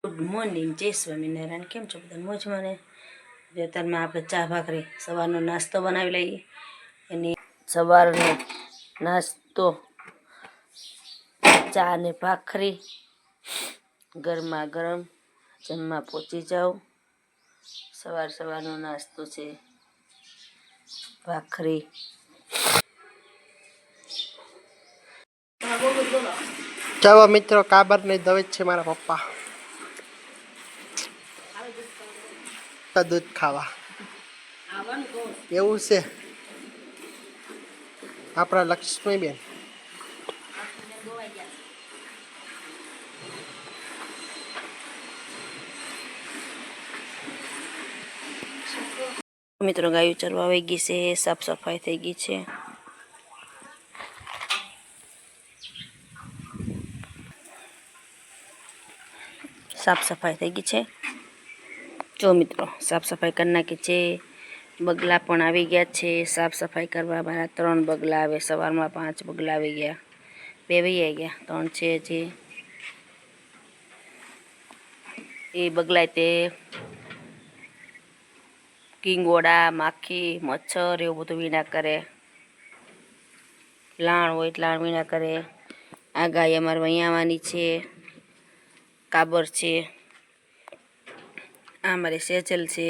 Good morning, જય સ્વામિનારાયણ. કેમ છો બધા? મોજમાં ને? અત્યારમાં આપણે ચા ભાખરી સવારનો નાસ્તો બનાવી લઈએ. એની સવારનો નાસ્તો ચા ને ભાખરી ગરમા ગરમ જમવા પહોંચી જાઓ. સવારનો નાસ્તો છે ભાખરી. ચાલો મિત્રો, કાબર ને દવે છે મારા પપ્પા દૂધ ખાવા. એવું છે આપણા લક્ષ્મીબેન. મિત્રો ગાયું ચરવા આવી ગઈ છે, સાફ સફાઈ થઈ ગઈ છે. સાફ સફાઈ થઈ ગઈ છે. જો મિત્રો સાફ સફાઈ કરી નાખી છે. બગલા પણ આવી ગયા છે સાફ સફાઈ કરવા. મારા 3 બગલા આવે. સવારમાં 5 બગલા આવી ગયા. 2 વહી ગયા, 3 છે હજી. એ બગલા તે કિંગોડા, માખી, મચ્છર એવું બધું વિના કરે. લાણ હોય લાણ વિના કરે. આ ગાય અમારે અહીંયા આવવાની છે. કાબર છે. આ મારી સેજલ છે,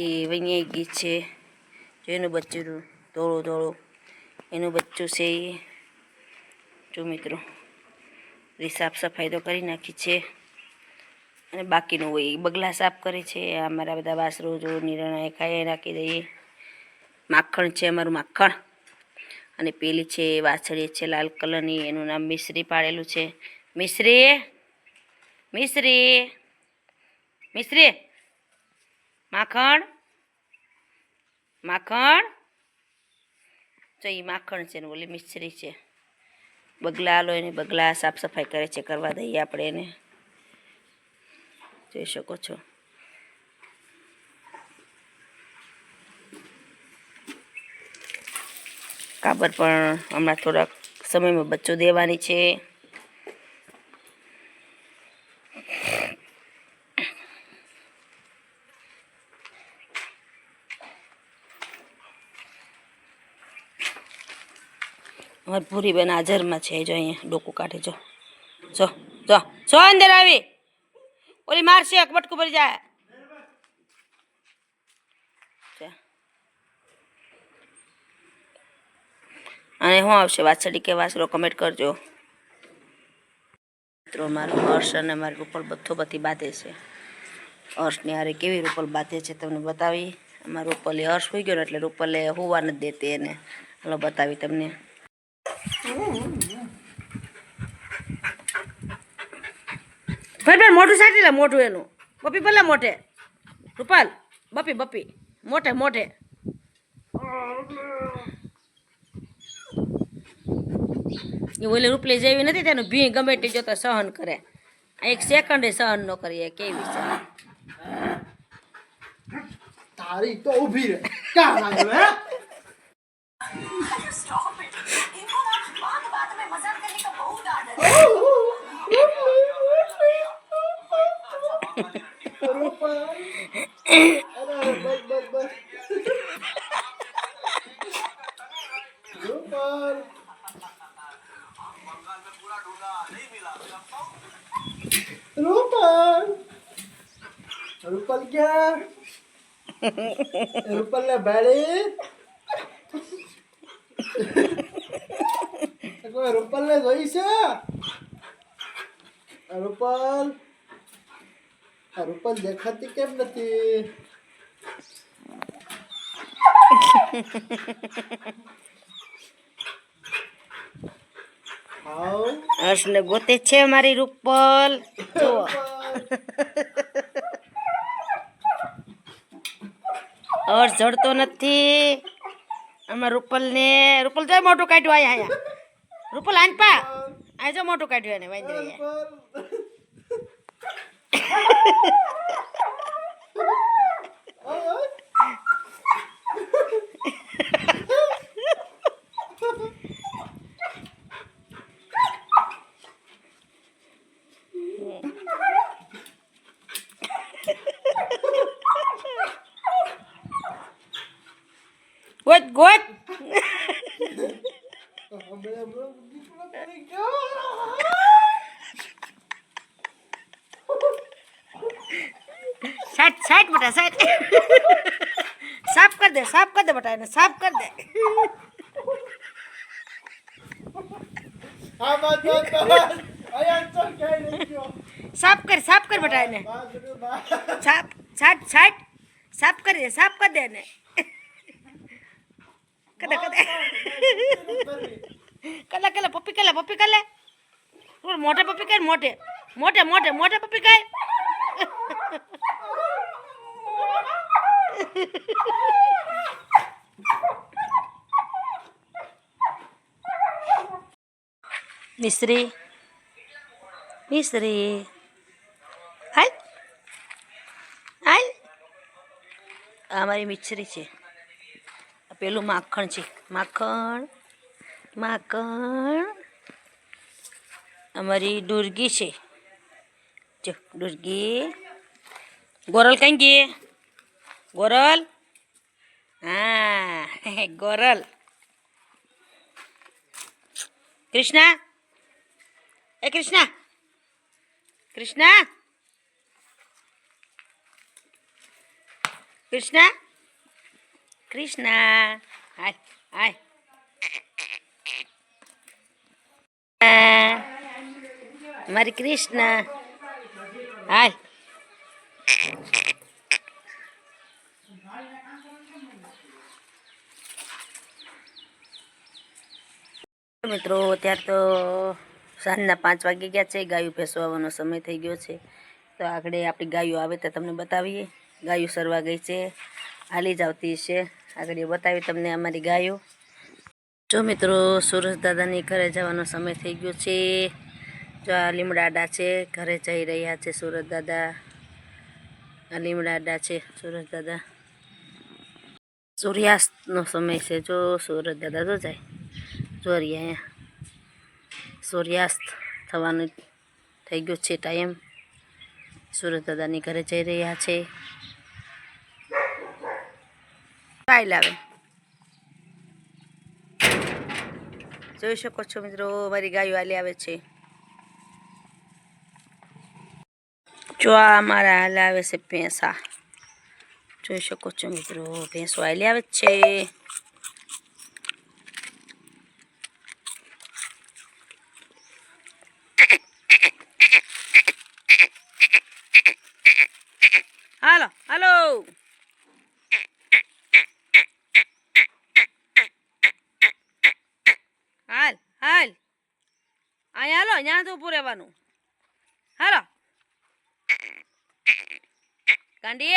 એ વૈયાઈ ગઈ છે. જો એનું બચ્ચું ધોળું ધોળું એનું બચ્ચું છે એ. જો મિત્રો એ સાફ સફાઈ તો કરી નાખી છે, અને બાકીનું હોય એ બગલા સાફ કરે છે. અમારા બધા વાસરો જો નિર્ણય ખાઈ નાખી દઈએ. માખણ છે અમારું માખણ. અને પેલી છે વાછડી છે લાલ કલરની, એનું નામ મિશ્રી પાડેલું છે. મિશ્રી મિશ્રી મિશ્રી માખણ માખણ. તો એ માખણ છે ને ઓલી મિશ્રી છે. બગલા લો એને બગલા સાફ સફાઈ કરે છે. કરવા દઈએ આપણે એને. જોઈ શકો છો. કાબર પણ હમણાં થોડાક સમયમાં બચ્ચો દેવાની છે. અમારી પૂરી બેન હાજરમાં છે. જો અહીંયા ડોકું કાઢે. જો જો જો જો અંદર આવી ઓલી મારશે, એક બટકું ભરી જાય. અને શું આવશે વાછડી કે વાસરો કમેન્ટ કરજો મિત્રો. મારો હર્ષ અને મારી રૂપલ બધી બાંધે છે. હર્ષની હારે કેવી રૂપલ બાંધે છે તમને બતાવી. અમારા રૂપલે હર્ષ હોઈ ગયો ને એટલે રૂપલે હોવા નથી દેતી એને. હાલો બતાવી તમને. ભાઈ મોઢું સાટી લે, મોઢું એનું. બપી ભલે મોઢે. રૂપાલ બપી બપી મોઢે મોઢે. એ ઓલી રૂપલી જેવી નથી, તેનું ભી ગમે તે જોતા સહન કરે. એક સેકન્ડે સહન ન કરીએ. કેવી છે તારી તો ઊભી રહે. ક્યાં લાગ્યો હે? रूपल क्या रूपल ने बैड़ी रूपल ने जोई से रूपल रूपल देखाती केम नथी. હર્ષને ગોતે છે મારી રૂપલ. જો હર્ષ જડતો નથી આમાં રૂપલને. રૂપલ જો મોટું કાઢ્યું. આયા રૂપલ આનપા આ જો મોટું કાઢ્યું એને વાંદરીએ. साइड बेटा साइड साफ कर दे बेटा इन्हें साफ कर दे साफ कर बेटा इन्हें साफ कर दे इन्हें कदे कला पप्पी कर ले मोटे पप्पी कर मोटे पप्पी कर मिस्त्री हाल અમારી મિશ્રી છે પેલું માખણ છે માખણ અમારી ડુરગી છે જો ડુરગી ગોરલ કઈ ગઈ ગોરલ હા ગોરલ કૃષ્ણા એ કૃષ્ણા હાય મારી કૃષ્ણા હાય મિત્રો અત્યારે તો સાંજના 5 વાગી ગયા છે ગાયું ભેંસવાનો સમય થઈ ગયો છે તો આગળ આપણી ગાયો આવે તો તમને બતાવીએ ગાયું સરવા ગઈ છે હાલી જ આવતી છે આગળ બતાવી તમને અમારી ગાયો જો મિત્રો સુરજ દાદાની ઘરે જવાનો સમય થઈ ગયો છે જો આ લીમડાડા છે ઘરે જઈ રહ્યા છે સુરજ દાદા આ લીમડાડા છે સુરજ દાદા સૂર્યાસ્તનો સમય છે જો સુરજ દાદા તો જાય જોરી અહીંયા સૂર્યાસ્ત થવાનું થઈ ગયો છે ટાઈમ સુરજ દાદાની ઘરે જઈ રહ્યા છે કાઈ લાવે જોઈ શકો છો મિત્રો મારી ગાયો હાલી આવે છે જો આ અમારા હાલ આવે છે ભેંસા જોઈ શકો છો મિત્રો ભેંસો હાલી આવે છે હાલો હાલ અહીંયા હાલો ત્યાં તો ઊભું રહેવાનું હાલો ગાંડી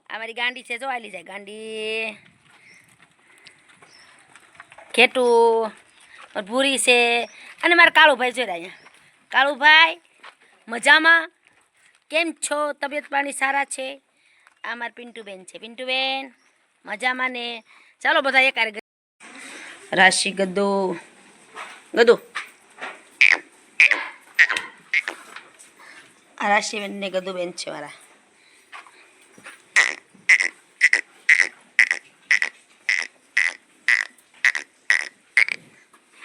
અમારી ગાંડી છે જો આલી જાય ગાંડી ખેટું ભૂરી છે અને મારા કાળુભાઈ જોઈ રહ્યા કાળુભાઈ મજામાં કેમ છો તબિયત પાણી સારા છે આ મારી પિન્ટુબેન છે પિન્ટુબેન મજામાં ને ચાલો બધા એક રાશિ ગદ્દો આ રાશિબેન ને ગદુબેન છે મારા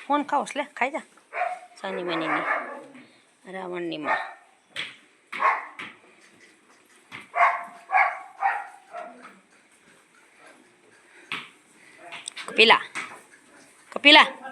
ફોન ખાઓ લે ખાઈ જા સાની મનીની રાવણની માં કપિલા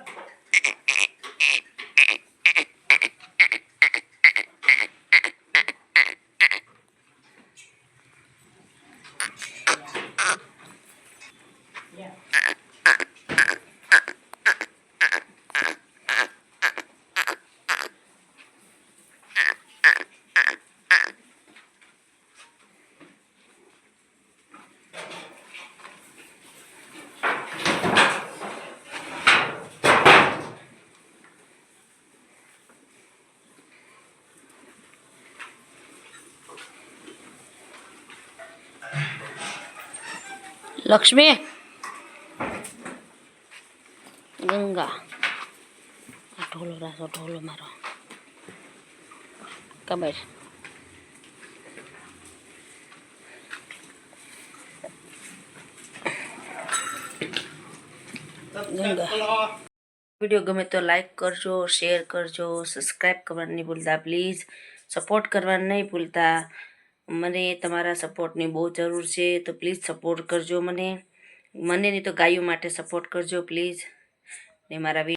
લક્ષ્મી ગંગા ઢોલો રાસો ઢોલો મારો કબર વિડીયો ગમે તો લાઈક કરજો, શેર કરજો, સબસ્ક્રાઈબ કરવાનું નહીં ભૂલતા પ્લીઝ. સપોર્ટ કરવાનું નહીં ભૂલતા. મને તમારા સપોર્ટની બહુ જરૂર છે, તો પ્લીઝ સપોર્ટ કરજો મને નહીં તો ગાયો માટે સપોર્ટ કરજો પ્લીઝ. ને મારા